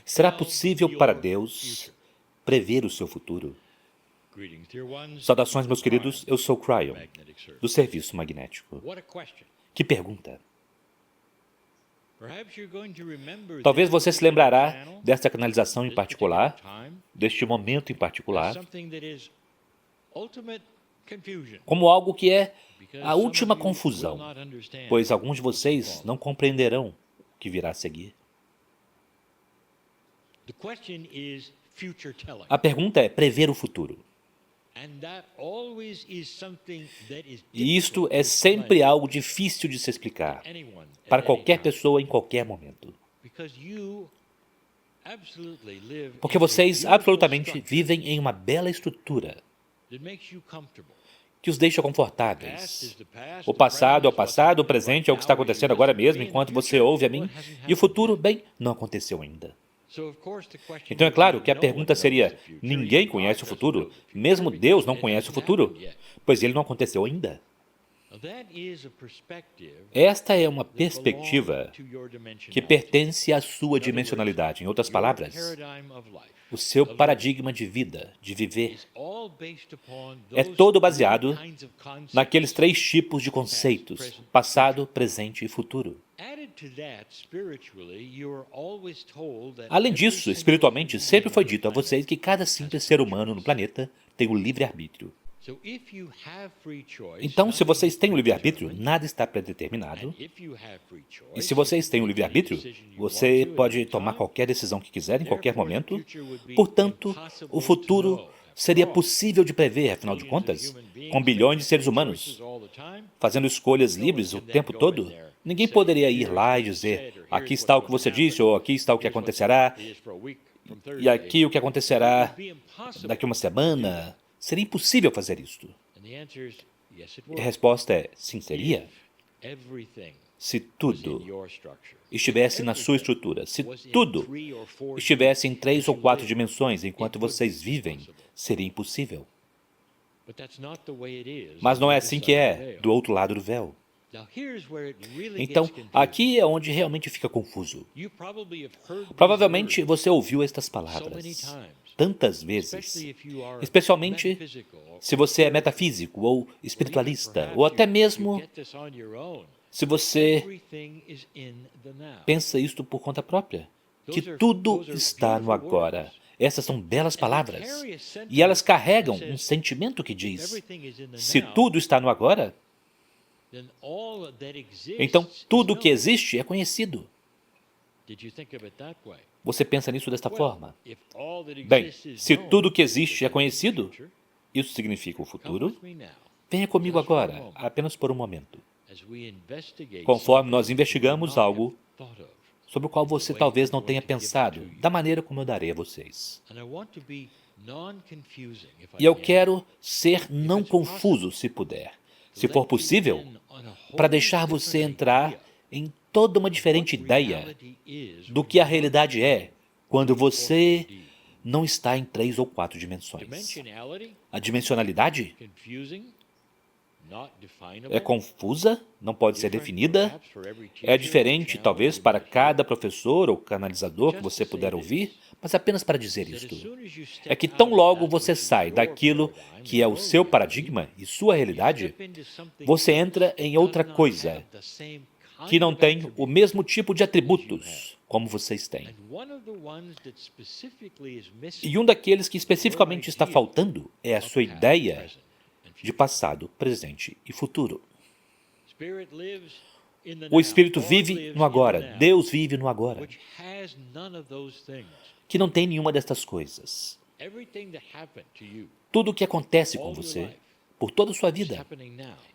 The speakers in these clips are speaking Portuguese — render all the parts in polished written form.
Será possível para Deus prever o seu futuro? Saudações, meus queridos, eu sou Cryon, do Serviço Magnético. Que pergunta! Talvez você se lembrará desta canalização em particular, deste momento em particular, como algo que é a última confusão, pois alguns de vocês não compreenderão o que virá a seguir. A pergunta é prever o futuro. E isto é sempre algo difícil de se explicar para qualquer pessoa em qualquer momento. Porque vocês absolutamente vivem em uma bela estrutura que os deixa confortáveis. O passado é o passado, o presente é o que está acontecendo agora mesmo, enquanto você ouve a mim, e o futuro, bem, não aconteceu ainda. Então é claro que a pergunta seria, ninguém conhece o futuro? Mesmo Deus não conhece o futuro? Pois ele não aconteceu ainda. Esta é uma perspectiva que pertence à sua dimensionalidade. Em outras palavras, o seu paradigma de vida, de viver, é todo baseado naqueles 3 tipos de conceitos, passado, presente e futuro. Além disso, espiritualmente, sempre foi dito a vocês que cada simples ser humano no planeta tem o livre-arbítrio. Então, se vocês têm o livre-arbítrio, nada está predeterminado. E se vocês têm o livre-arbítrio, você pode tomar qualquer decisão que quiser em qualquer momento. Portanto, o futuro seria possível de prever, afinal de contas, com bilhões de seres humanos fazendo escolhas livres o tempo todo. Ninguém poderia ir lá e dizer, aqui está o que você disse, ou aqui está o que acontecerá, e aqui o que acontecerá daqui a uma semana. Seria impossível fazer isto. E a resposta é, sim, seria. Se tudo estivesse na sua estrutura, se tudo estivesse em 3 ou 4 dimensões enquanto vocês vivem, seria impossível. Mas não é assim que é, do outro lado do véu. Então, aqui é onde realmente fica confuso. Provavelmente você ouviu estas palavras tantas vezes, especialmente se você é metafísico ou espiritualista, ou até mesmo se você pensa isto por conta própria, que tudo está no agora. Essas são belas palavras, e elas carregam um sentimento que diz, se tudo está no agora, então tudo que existe é conhecido. Você pensa nisso desta forma? Bem, se tudo que existe é conhecido, isso significa o futuro. Venha comigo agora, apenas por um momento. Conforme nós investigamos algo sobre o qual você talvez não tenha pensado, da maneira como eu darei a vocês. E eu quero ser não confuso, se puder. Se for possível, para deixar você entrar em toda uma diferente ideia do que a realidade é quando você não está em 3 ou 4 dimensões. A dimensionalidade é confusa, não pode ser definida, é diferente talvez para cada professor ou canalizador que você puder ouvir, mas apenas para dizer isto. É que tão logo você sai daquilo que é o seu paradigma e sua realidade, você entra em outra coisa que não tem o mesmo tipo de atributos como vocês têm. E um daqueles que especificamente está faltando é a sua ideia de passado, presente e futuro. O Espírito vive no agora, Deus vive no agora, que não tem nenhuma destas coisas. Tudo o que acontece com você, por toda a sua vida,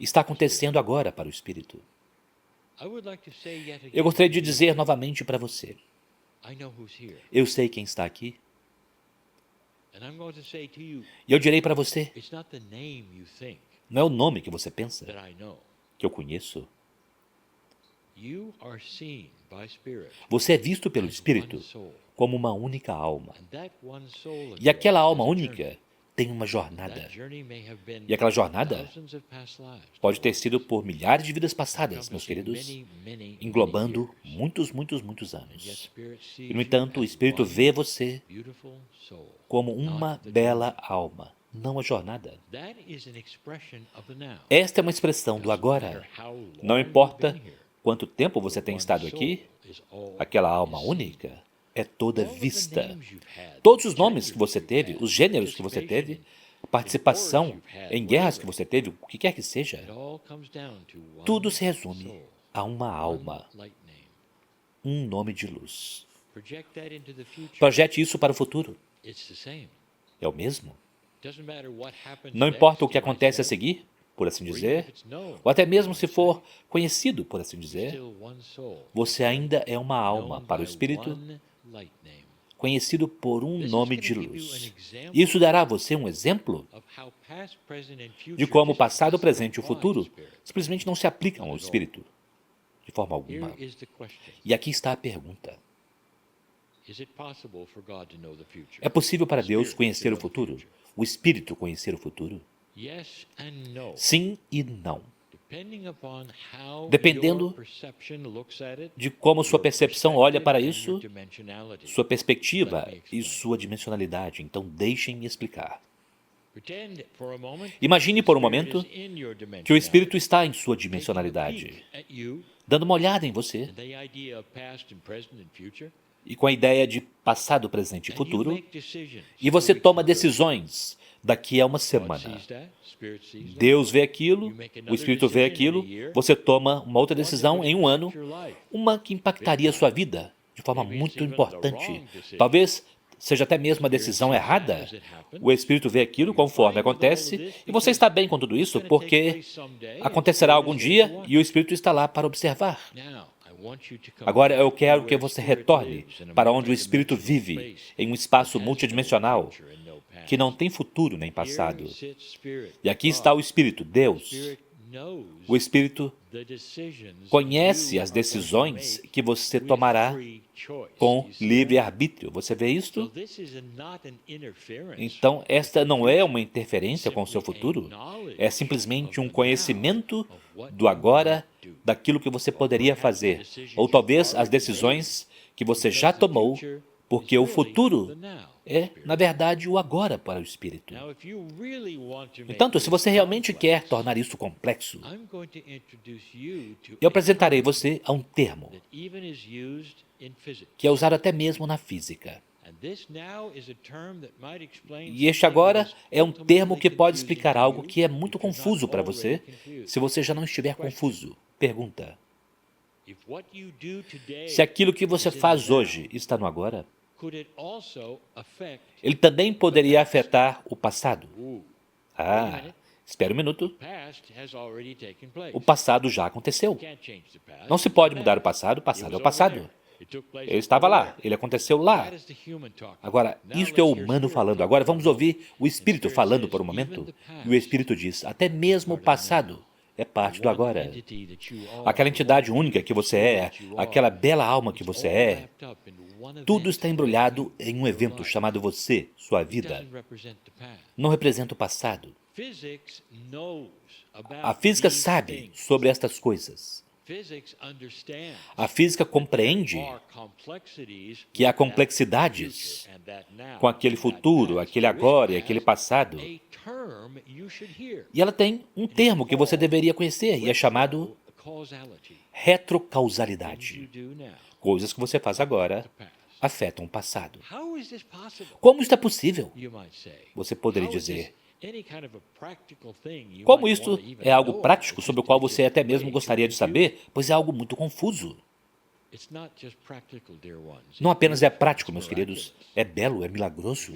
está acontecendo agora para o Espírito. Eu gostaria de dizer novamente para você, eu sei quem está aqui, e eu direi para você, não é o nome que você pensa, que eu conheço. Você é visto pelo Espírito como uma única alma. E aquela alma única tem uma jornada. E aquela jornada pode ter sido por milhares de vidas passadas, meus queridos, englobando muitos, muitos, muitos anos. E, no entanto, o Espírito vê você como uma bela alma, não a jornada. Esta é uma expressão do agora. Não importa quanto tempo você tem estado aqui, aquela alma única é toda vista. Todos os nomes que você teve, os gêneros que você teve, participação em guerras que você teve, o que quer que seja, tudo se resume a uma alma, um nome de luz. Projete isso para o futuro. É o mesmo. Não importa o que acontece a seguir, por assim dizer, ou até mesmo se for conhecido, por assim dizer, você ainda é uma alma para o Espírito, conhecido por um nome de luz. Isso dará a você um exemplo de como o passado, o presente e o futuro simplesmente não se aplicam ao Espírito, de forma alguma. E aqui está a pergunta. É possível para Deus conhecer o futuro? O Espírito conhecer o futuro? Sim e não. Dependendo de como sua percepção olha para isso, sua perspectiva e sua dimensionalidade. Então, deixem-me explicar. Imagine por um momento que o Espírito está em sua dimensionalidade, dando uma olhada em você, e com a ideia de passado, presente e futuro, e você toma decisões daqui a uma semana. Deus vê aquilo, o Espírito vê aquilo, você toma uma outra decisão em um ano, uma que impactaria a sua vida de forma muito importante. Talvez seja até mesmo uma decisão errada. O Espírito vê aquilo conforme acontece, e você está bem com tudo isso, porque acontecerá algum dia e o Espírito está lá para observar. Agora eu quero que você retorne para onde o Espírito vive, em um espaço multidimensional, que não tem futuro nem passado. E aqui está o Espírito, Deus. O Espírito conhece as decisões que você tomará com livre-arbítrio. Você vê isto? Então, esta não é uma interferência com o seu futuro, é simplesmente um conhecimento do agora, daquilo que você poderia fazer, ou talvez as decisões que você já tomou, porque o futuro é, na verdade, o agora para o Espírito. Entanto, se você realmente quer tornar isso complexo, eu apresentarei você a um termo que é usado até mesmo na física. E este agora é um termo que pode explicar algo que é muito confuso para você, se você já não estiver confuso. Pergunta: se aquilo que você faz hoje está no agora, ele também poderia afetar o passado? Espere um minuto. O passado já aconteceu. Não se pode mudar o passado é o passado. Ele estava lá, ele aconteceu lá. Agora, isto é o humano falando. Agora vamos ouvir o Espírito falando por um momento. E o Espírito diz: até mesmo o passado é parte do agora. Aquela entidade única que você é, aquela bela alma que você é, tudo está embrulhado em um evento chamado você, sua vida. Não representa o passado. A física sabe sobre estas coisas. A física compreende que há complexidades com aquele futuro, aquele agora e aquele passado. E ela tem um termo que você deveria conhecer, e é chamado retrocausalidade. Coisas que você faz agora afetam o passado. Como isto é possível? Você poderia dizer: como isto é algo prático sobre o qual você até mesmo gostaria de saber, pois é algo muito confuso. Não apenas é prático, meus queridos, é belo, é milagroso.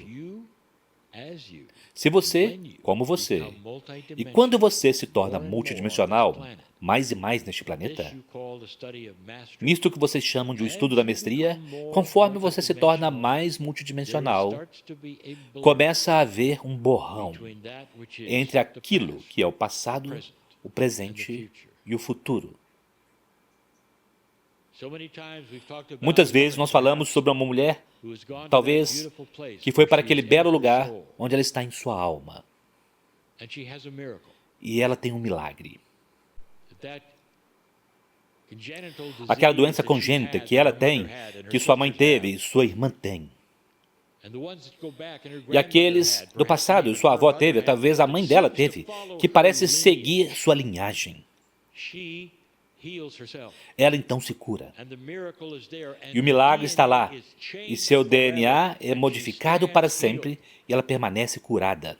Se você, como você, e quando você se torna multidimensional, mais e mais neste planeta, nisto que vocês chamam de o estudo da mestria, conforme você se torna mais multidimensional, começa a haver um borrão entre aquilo que é o passado, o presente e o futuro. Muitas vezes nós falamos sobre uma mulher, talvez, que foi para aquele belo lugar onde ela está em sua alma. E ela tem um milagre. Aquela doença congênita que ela tem, que sua mãe teve e sua irmã tem. E aqueles do passado, sua avó teve, talvez a mãe dela teve, que parece seguir sua linhagem. Ela então se cura. E o milagre está lá. E seu DNA é modificado para sempre e ela permanece curada.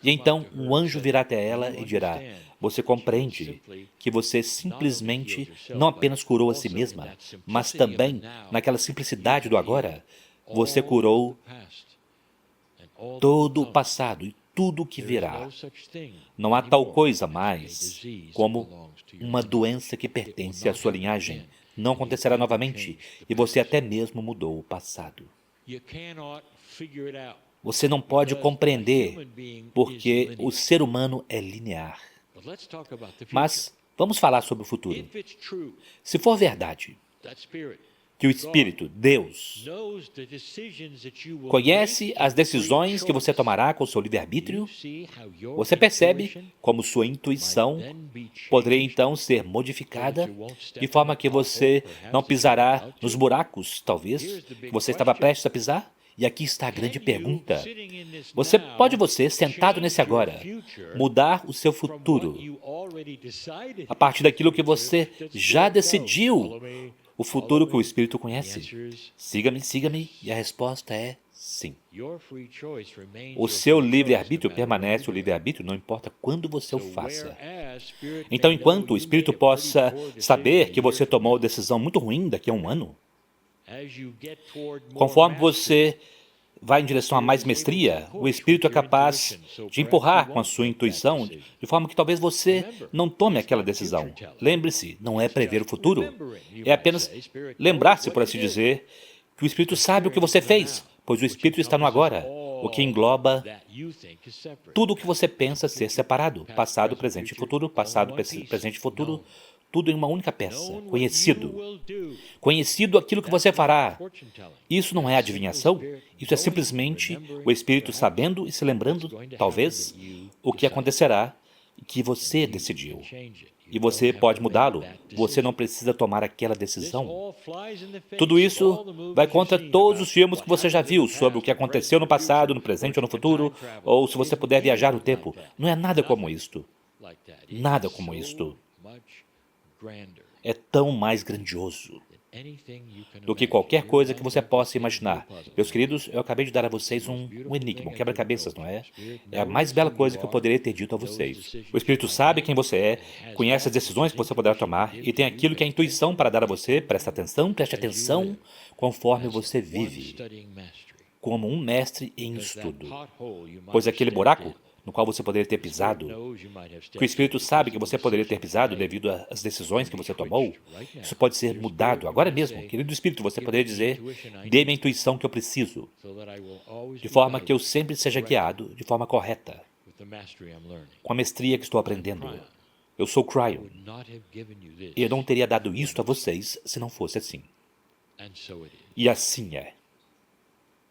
E então um anjo virá até ela e dirá: você compreende que você simplesmente não apenas curou a si mesma, mas também, naquela simplicidade do agora, você curou todo o passado e tudo o que virá. Não há tal coisa mais como uma doença que pertence à sua linhagem. Não acontecerá novamente, e você até mesmo mudou o passado. Você não pode compreender, porque o ser humano é linear. Mas vamos falar sobre o futuro. Se for verdade que o Espírito, Deus, conhece as decisões que você tomará com seu livre-arbítrio, você percebe como sua intuição poderia então ser modificada de forma que você não pisará nos buracos, talvez, que você estava prestes a pisar? E aqui está a grande pergunta. Você, sentado nesse agora, mudar o seu futuro a partir daquilo que você já decidiu, o futuro que o Espírito conhece? Siga-me, e a resposta é sim. O seu livre-arbítrio permanece o livre-arbítrio, não importa quando você o faça. Então, enquanto o Espírito possa saber que você tomou uma decisão muito ruim daqui a um ano, conforme você vai em direção a mais mestria, o Espírito é capaz de empurrar com a sua intuição, de forma que talvez você não tome aquela decisão. Lembre-se, não é prever o futuro. É apenas lembrar-se, por assim dizer, que o Espírito sabe o que você fez, pois o Espírito está no agora, o que engloba tudo o que você pensa ser separado, passado, presente e futuro, passado, presente e futuro, tudo em uma única peça, conhecido. Conhecido aquilo que você fará. Isso não é adivinhação, isso é simplesmente o Espírito sabendo e se lembrando, talvez, o que acontecerá e que você decidiu. E você pode mudá-lo, você não precisa tomar aquela decisão. Tudo isso vai contra todos os filmes que você já viu sobre o que aconteceu no passado, no presente ou no futuro, ou se você puder viajar no tempo. Não é nada como isto. Nada como isto. É tão mais grandioso do que qualquer coisa que você possa imaginar. Meus queridos, eu acabei de dar a vocês um enigma, um quebra-cabeças, não é? É a mais bela coisa que eu poderia ter dito a vocês. O Espírito sabe quem você é, conhece as decisões que você poderá tomar e tem aquilo que é a intuição para dar a você. Preste atenção conforme você vive, como um mestre em estudo. Pois aquele buraco no qual você poderia ter pisado, que o Espírito sabe que você poderia ter pisado devido às decisões que você tomou, isso pode ser mudado agora mesmo. Querido Espírito, você poderia dizer: dê-me a intuição que eu preciso, de forma que eu sempre seja guiado de forma correta, com a mestria que estou aprendendo. Eu sou Cryon, e eu não teria dado isto a vocês se não fosse assim. E assim é.